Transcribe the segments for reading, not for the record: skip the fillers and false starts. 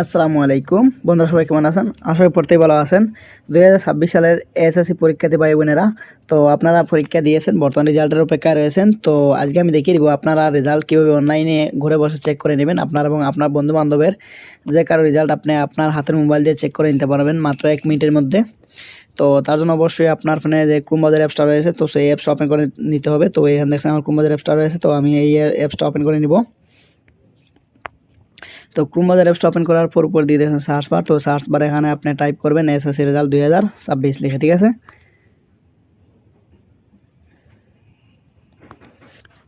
আসসালামু আলাইকুম বন্ধুরা, সবাই কেমন আছেন? আশা করি পড়তেই ভালো আছেন। 2026 সালের এসএসসি পরীক্ষার্থী ভাই বোনেরা, তো আপনারা পরীক্ষা দিয়েছেন, বর্তমান রেজাল্টের অপেক্ষায় রয়েছেন। তো আজকে আমি দেখিয়ে দিব আপনারা রেজাল্ট কীভাবে অনলাইনে ঘরে বসে চেক করে নেবেন। আপনার এবং আপনার বন্ধুবান্ধবের যে কারো রেজাল্ট আপনি আপনার হাতের মোবাইল দিয়ে চেক করে নিতে পারবেন মাত্র 1 মিনিটের মধ্যে। তো তার জন্য অবশ্যই আপনার ফোনে যে ক্রোম ব্রাউজার অ্যাপসটা রয়েছে, তো সেই অ্যাপসটা ওপেন করে নিতে হবে। তো এখানে দেখছেন আমার ক্রোম ব্রাউজার অ্যাপসটা রয়েছে, তো আমি এই অ্যাপসটা ওপেন করে নিব। তো ক্রোম ব্রাউজার অ্যাপসটা ওপেন করার পর উপর দিয়ে দেখেন সার্চ বার। তো সার্চ বারে এখানে আপনি টাইপ করবেন এসএসসি রেজাল্ট 2026 লিখে, ঠিক আছে।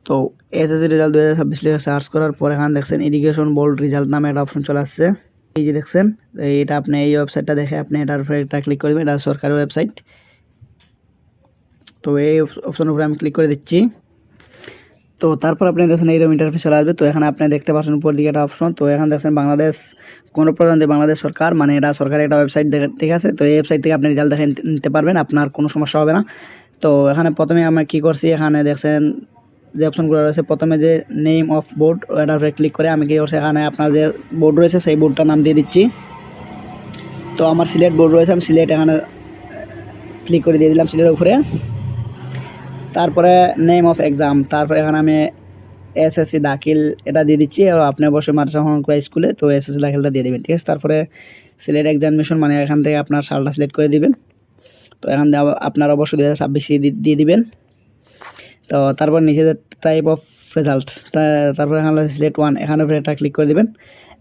তো এসএসসি রেজাল্ট 2026 লিখে সার্চ করার পর এখানে দেখছেন এডুকেশন বোর্ড রেজাল্ট নামে একটা অপশন চলে আসছে। এই যে দেখছেন, এটা আপনি এই ওয়েবসাইটটা দেখে আপনি এটার উপরে একটা ক্লিক করবেন। এটা সরকারি ওয়েবসাইট। তো এই অপশনের উপরে আমি ক্লিক করে দিচ্ছি। তো তারপর আপনি দেখছেন এইরকম ইন্টারফেস চলে আসবে। তো এখানে আপনি দেখতে পাচ্ছেন উপর দিকে একটা অপশন। তো এখানে দেখছেন বাংলাদেশ গণপ্রজাতন্ত্রী বাংলাদেশ সরকার, মানে এটা সরকারি একটা ওয়েবসাইট, ঠিক আছে। তো এই ওয়েবসাইট থেকে আপনি রেজাল্ট দেখে নিতে পারবেন, আপনার কোনো সমস্যা হবে না। তো এখানে প্রথমে আমরা কী করছি, এখানে দেখছেন যে অপশনগুলো রয়েছে, প্রথমে যে নেম অফ বোর্ড, এটার উপরে ক্লিক করে আমি কী করছি, এখানে আপনার যে বোর্ড রয়েছে সেই বোর্ডটার নাম দিয়ে দিচ্ছি। তো আমার সিলেট বোর্ড রয়েছে, আমি সিলেট এখানে ক্লিক করে দিয়ে দিলাম সিলেটের উপরে। তারপরে নেম অফ এক্সাম, তারপরে এখানে আমি এসএসসি দাখিল এটা দিয়ে দিচ্ছি। আর আপনি অবশ্যই মাদ্রাসা স্কুলে, তো এসএসসি দাখিলটা দিয়ে দেবেন, ঠিক আছে। তারপরে সিলেট এক্সামিনেশন, মানে এখান থেকে আপনার সালটা সিলেক্ট করে দিবেন। তো এখান থেকে আপনার অবশ্যই 2026 দিয়ে দিবেন। তো তারপর নিচে টাইপ অফ রেজাল্ট, তারপরে এখানে সিলেক্ট 1, এখানে উপরে এটা ক্লিক করে দেবেন।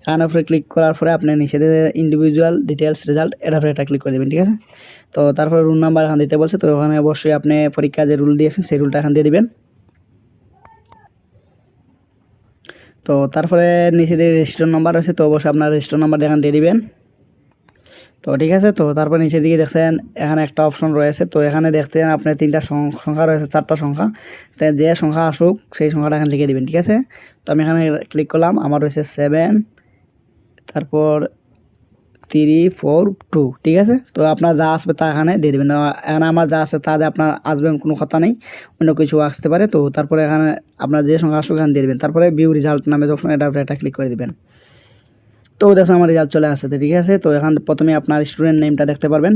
এখানে উপরে ক্লিক করার পরে আপনি নিচে ইন্ডিভিজুয়াল ডিটেলস রেজাল্ট, এটা উপরে এটা ক্লিক করে দেবেন, ঠিক আছে। তো তারপরে রুল নাম্বার এখানে দিতে বলছে। তো ওখানে অবশ্যই আপনি পরীক্ষা যে রুল দিয়েছেন সেই রুলটা এখান দিয়ে দিবেন। তো তারপরে নিচে দিয়ে রেজিস্টার নাম্বার রয়েছে, তো অবশ্যই আপনার রেজিস্টার নাম্বার এখান দিয়ে দিবেন। তো ঠিক আছে। তো তারপর নিচের দিকে দেখছেন এখানে একটা অপশন রয়েছে। তো এখানে দেখতেন আপনার 3টা সংখ্যা রয়েছে, 4টা সংখ্যা। তো যে সংখ্যা আসুক সেই সংখ্যাটা এখানে লিখে দিবেন, ঠিক আছে। তো আমি এখানে ক্লিক করলাম, আমার রয়েছে 7, তারপর 3, 4, 2, ঠিক আছে। তো আপনার যা আসবে তা এখানে দিয়ে দেবেন। এখানে আমার যা আসে তা যে আপনার আসবে কোনো কথা নেই, অন্য কিছু আসতে পারে। তো তারপরে এখানে আপনার যে সংখ্যা আসুক এখানে দিয়ে দেবেন। তারপরে ভিউ রেজাল্ট নামে যখন এটা ক্লিক করে দেবেন। তো দেখছেন আমার রেজাল্ট চলে আসছে, ঠিক আছে। তো এখান প্রথমে আপনার স্টুডেন্ট নেমটা দেখতে পারবেন।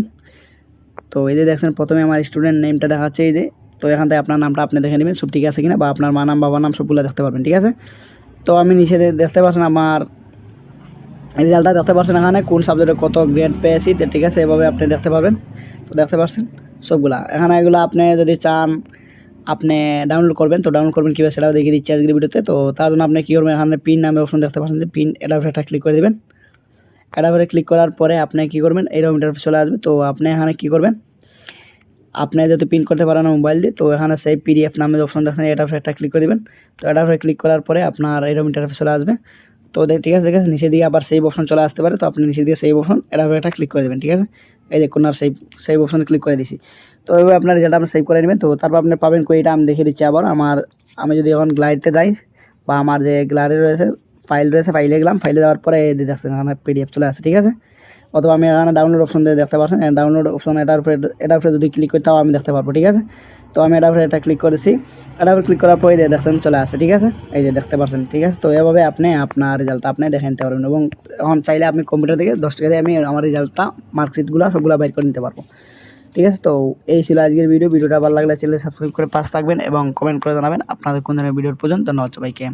তো এই যে দেখছেন প্রথমে আমার স্টুডেন্ট নেমটা দেখাচ্ছে, এই যে। তো এখান থেকে আপনার নামটা আপনি দেখে নেবেন সব ঠিক আছে কিনা, বা আপনার মা নাম বাবার নাম সবগুলো দেখতে পারবেন, ঠিক আছে। তো আমি নিচে দেখতে পাচ্ছেন আমার রেজাল্টটা দেখতে পাচ্ছেন, এখানে কোন সাবজেক্টে কত গ্রেড পেয়েছি, তো ঠিক আছে, এভাবে আপনি দেখতে পারবেন। তো দেখতে পাচ্ছেন সবগুলা এখানে, এগুলো আপনি যদি চান আপনি ডাউনলোড করবেন। তো ডাউনলোড করবেন কীভাবে সেটাও দেখিয়ে দিচ্ছি আজকের ভিডিওতে। তো তার জন্য আপনি কী করবেন, এখানে পিন নামে অপশন দেখতে পাচ্ছেন যে পিন, এটা একটা ক্লিক করে দেবেন। এটা করে ক্লিক করার পরে আপনি কী করবেন, এইরকম ইন্টারফেস চলে আসবে। তো আপনি এখানে কী করবেন, আপনি যেহেতু প্রিন্ট করতে পারেন না মোবাইল দিয়ে, তো এখানে সেই পিডিএফ নামে অপশন দেখেন, এটা একটা ক্লিক করে দেবেন। তো এটা উপরে ক্লিক করার পরে আপনার এরকম ইন্টারফেস চলে আসবে। তো ঠিক আছে, ঠিক আছে। নিচে দিকে আবার সেভ অপশন চলে আসতে পারে, তো আপনি নিচে দিয়ে সেভ অপশন, এটা উপরে একটা ক্লিক করে দেবেন, ঠিক আছে। এই যে কোনার সেভ অপশনে ক্লিক করে দিছি। তো এইভাবে আপনার রেজাল্ট আপনি সেভ করে নেবেন। তো তারপর আপনি পাবেন এটা আমি দেখিয়ে দিচ্ছি আবার। আমি যদি এখন গ্লাইডতে যাই, বা আমার যে গ্লাইডে রয়েছে ফাইল রয়েছে, ফাইলে গেলাম, ফাইলে যাওয়ার পরে এই যে দেখছেন এখানে পিডিএফ চলে আসে, ঠিক আছে। অথবা আমি এখানে ডাউনলোড অপশন দিয়ে দেখতে পাচ্ছেন, ডাউনলোড অপশন এটার উপরে যদি ক্লিক করি তাও আমি দেখতে পারবো, ঠিক আছে। তো আমি এটার উপরে এটা ক্লিক করেছি, এটার উপরে ক্লিক করার পরে দেখছেন চলে আসে, ঠিক আছে। এই যে দেখতে পাচ্ছেন, ঠিক আছে। তো এভাবে আপনি আপনার রেজাল্টটা আপনি দেখে নিতে পারবেন, এবং এখন চাইলে আপনি কম্পিউটার থেকে 10 টাকা দিয়ে আমি আমার রেজাল্টটা মার্কশিটগুলো সবগুলো বাইর করে নিতে পারবো, ঠিক আছে। তো এই ছিল আজকের ভিডিওটা ভালো লাগলে চ্যানেল সাবস্ক্রাইব করে পাশে থাকবেন এবং কমেন্ট করে জানাবেন আপনাদের কোন ধরনের ভিডিওর প্রয়োজন। ধন্যবাদ সবাইকে।